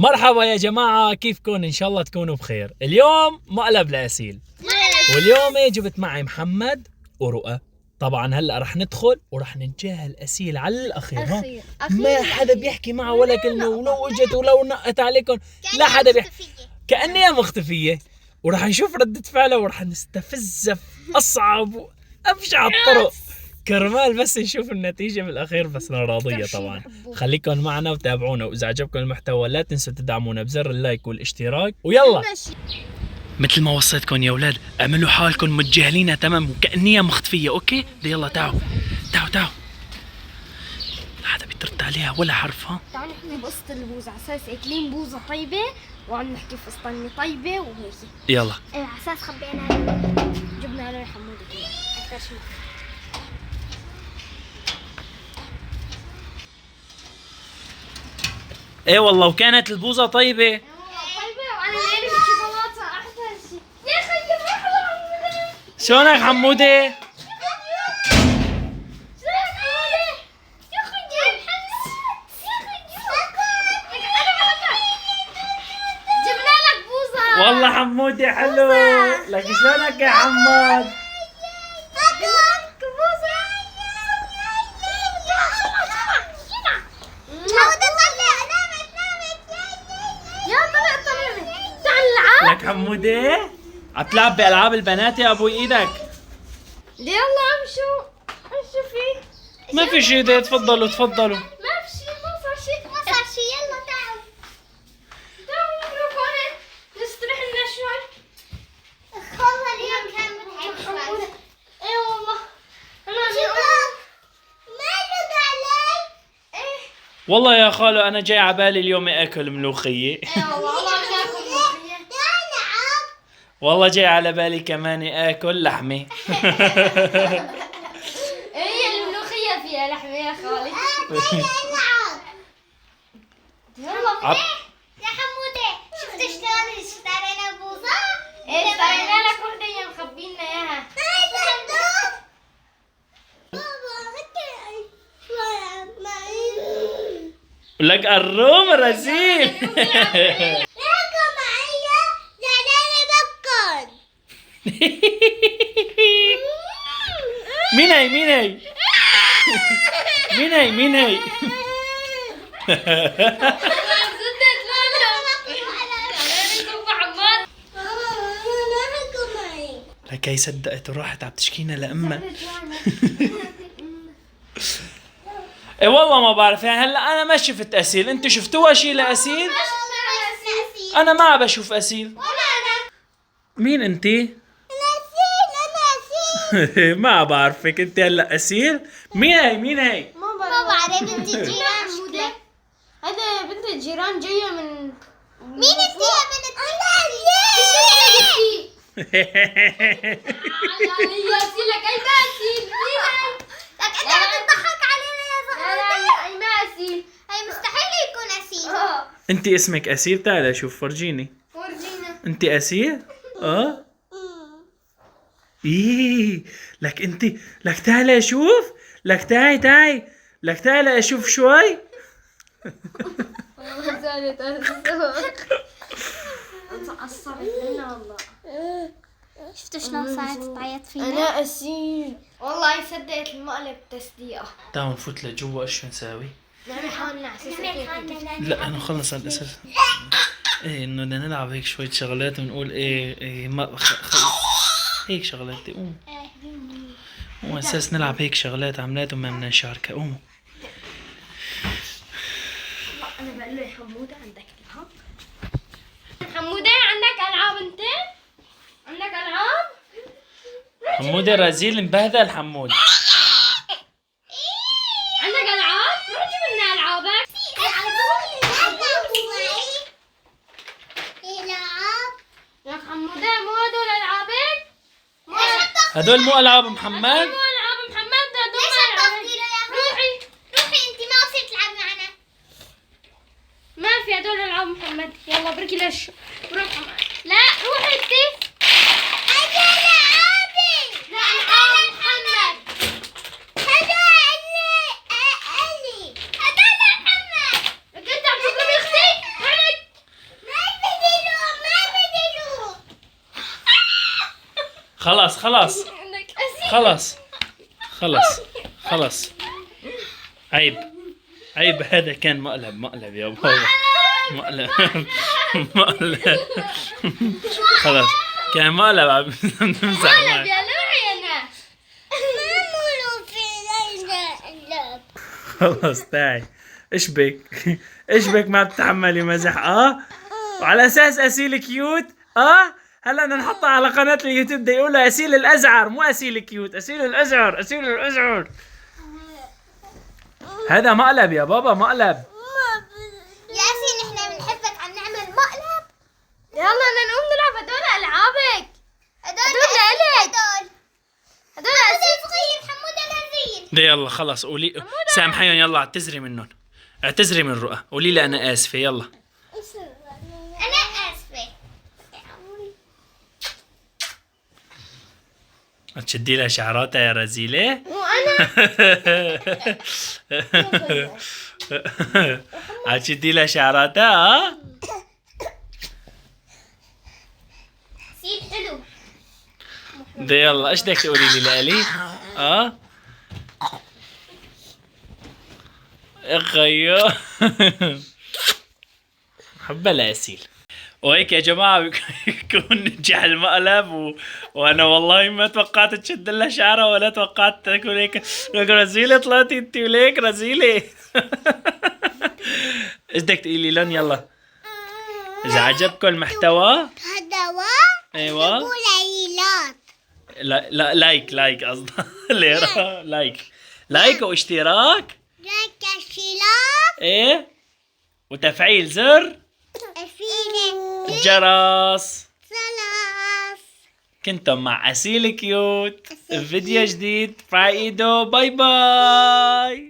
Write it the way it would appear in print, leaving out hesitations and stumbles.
مرحبا يا جماعة، كيفكم؟ إن شاء الله تكونوا بخير. اليوم مقلب لأسيل، واليوم جبت معي محمد ورؤى. طبعا هلا رح ندخل ورح نتجاهل أسيل على الأخير. ما حدا بيحكي معه ولا كلمة، ولو اجت ولو نقت عليكم لا حدا بيحكي، كأنها مختفية. ورح نشوف ردة فعله ورح نستفزها في أصعب وأبشع الطرق كرمال بس نشوف النتيجة بالأخير. بس أنا راضية طبعا. خليكم معنا وتابعونا، وإذا عجبكم المحتوى لا تنسوا تدعمونا بزر اللايك والاشتراك. ويلا مثل ما وصيتكم يا أولاد، اعملوا حالكم متجاهلينها تمام وكأنها مختفية. أوكي يلا تعالوا تعالوا. لا حدا بيترد عليها ولا حرف. ها تعالوا نحكي بقصة البوزة على اساس اكلين بوزة طيبة وعم نحكي في قصة طيبة وهيك. يلا. على اساس خبينا جبنا له حمودة كده اكثر شيء. ايه والله وكانت البوزة طيبة. طيبة وانا ليلي بالشوكولاتة احلى شيء. يا خيي احلى حمودة. شلونك حمودة؟ والله حمودي حلو. لك شلونك يا حماد؟ لك حمودي عتلعب بألعاب البنات يا ابوي ايدك. يلا امشوا فيه. ما في شي ده، تفضلوا ما في شيء، ما صار شيء يلا تعالوا نروح هون نستريح لنا شوي. والله اليوم كان متعب شوي. اي والله ما رد علي. ايه والله يا خالو انا جاي عبالي اليوم اكل ملوخية. اي والله ناكل ملوخية. والله جاي على بالي كمان اكل لحمة. هي الملوخية فيها لحمة يا خالي. يلا يا حمودة، شفت شلون اشترينا بوظة؟ ايه اشترينا لك وحدة يا مخبينا اياها. لك الروم رزين. مين هي؟ لك هي صدقت وراحت عم تشكينا لأمها. ايه والله ما بعرف، يعني هلا انا ما شفت أسيل. انتوا شفتوها شي لأسيل؟ انا ما بشوف أسيل. مين انتي؟ ما بعرفك انت هلا أسيل. مين هي؟ ما بعرف. بنت الجيران حمودة. هذا بنت الجيران جاية من مين انت يا بنت؟ انا أسيل. يا أسيل لك أي ما أسيل. لك أنت عم تضحك علينا يا زلمة. لا أي ما أسيل. هي مستحيل يكون أسيل. انت اسمك أسيل؟ تعالي شوف فرجيني. ورجينا. انت أسيل؟ ايه لك انت، لك تعالي اشوف، لك تعي لك تعالي اشوف شوي. والله زادت انت عصبت لنا والله. شفتوا شلون صارت تعيط فينا؟ انا أسيل والله صدقت المقلب تصديقه. تعالوا نفوت لجوا. ايش نساوي؟ نحن لا انا خلص على الاساس ايه انه بدنا نلعب هيك شوية شغلات ونقول ايه ما هيك شغلات. قوم اساس نلعب هيك شغلات عملات وما بدنا نشاركها. قوموا. انا بقول له يا حمودة عندك العاب؟ حمودة عندك العاب؟ انت عندك العاب؟ حمودة رزيل مبهدل. حمود عندك العاب؟ روح جيب لنا العابك. يا حمودة مو هدول العابك؟ هدول مو العاب محمد. مو العاب محمد، هدول روحي انت ما وصلت تلعب معنا. ما في هدول العاب محمد. يلا بركي ليش روح محمد. لا روحي انت. هذا العابي. لا العاب محمد. هذا اللي هذا محمد. لك انت عم تضرب اختي؟ خلاص خلاص عندك أسيل. خلاص خلاص خلاص. عيب عيب، هذا كان مقلب يا بابا. مقلب مقلب. خلاص كان مقلب عم نمزح مقلب معك. يا لوعي أنا. خلاص تعي. ايش بك؟ ايش بك ما بتتحملي مزح؟ وعلى اساس اسيل كيوت. هلا بدنا نحطها على قناة اليوتيوب، بده يقولها اسيل الازعر، مو اسيل كيوت، اسيل الازعر، اسيل الازعر. هذا مقلب يا بابا، مقلب. ياسين احنا بنحبك، عم نعمل مقلب. يلا بدنا نقوم نلعب، هدول ألعابك. هدول لإلك. هدول أسيل صغير، حمودة الهزيل. ده يلا خلص قولي، سامحيهم يلا، اعتذري منهم، اعتذري من رؤى، قولي لي انا اسفة يلا. أنا آسفة. هتشدي لها شعراتها يا رزيلة. وأنا هتشدي لها شعراتها. أسيل حلو. ده يلا ايش بدك تقولي لي لالي؟ اخيو. حبة لأسيل. وهيك يا جماعة بيكون نجح المقلب وانا والله ما توقعت تشد لها شعرها ولا توقعت تكون هيك. لك رزيلة طلعتي انت وليك رزيلة. ايش بدك تقولي لهم يلا؟ اذا عجبكم المحتوى هدوى. ايوه ليلات. لا لايك قصدها. ليرة لايك واشتراك. لايك الشلاف. ايه وتفعيل زر أفينة. الجرس. سلاف. كنتم مع أسيل كيوت، فيديو جديد فايدو. باي باي.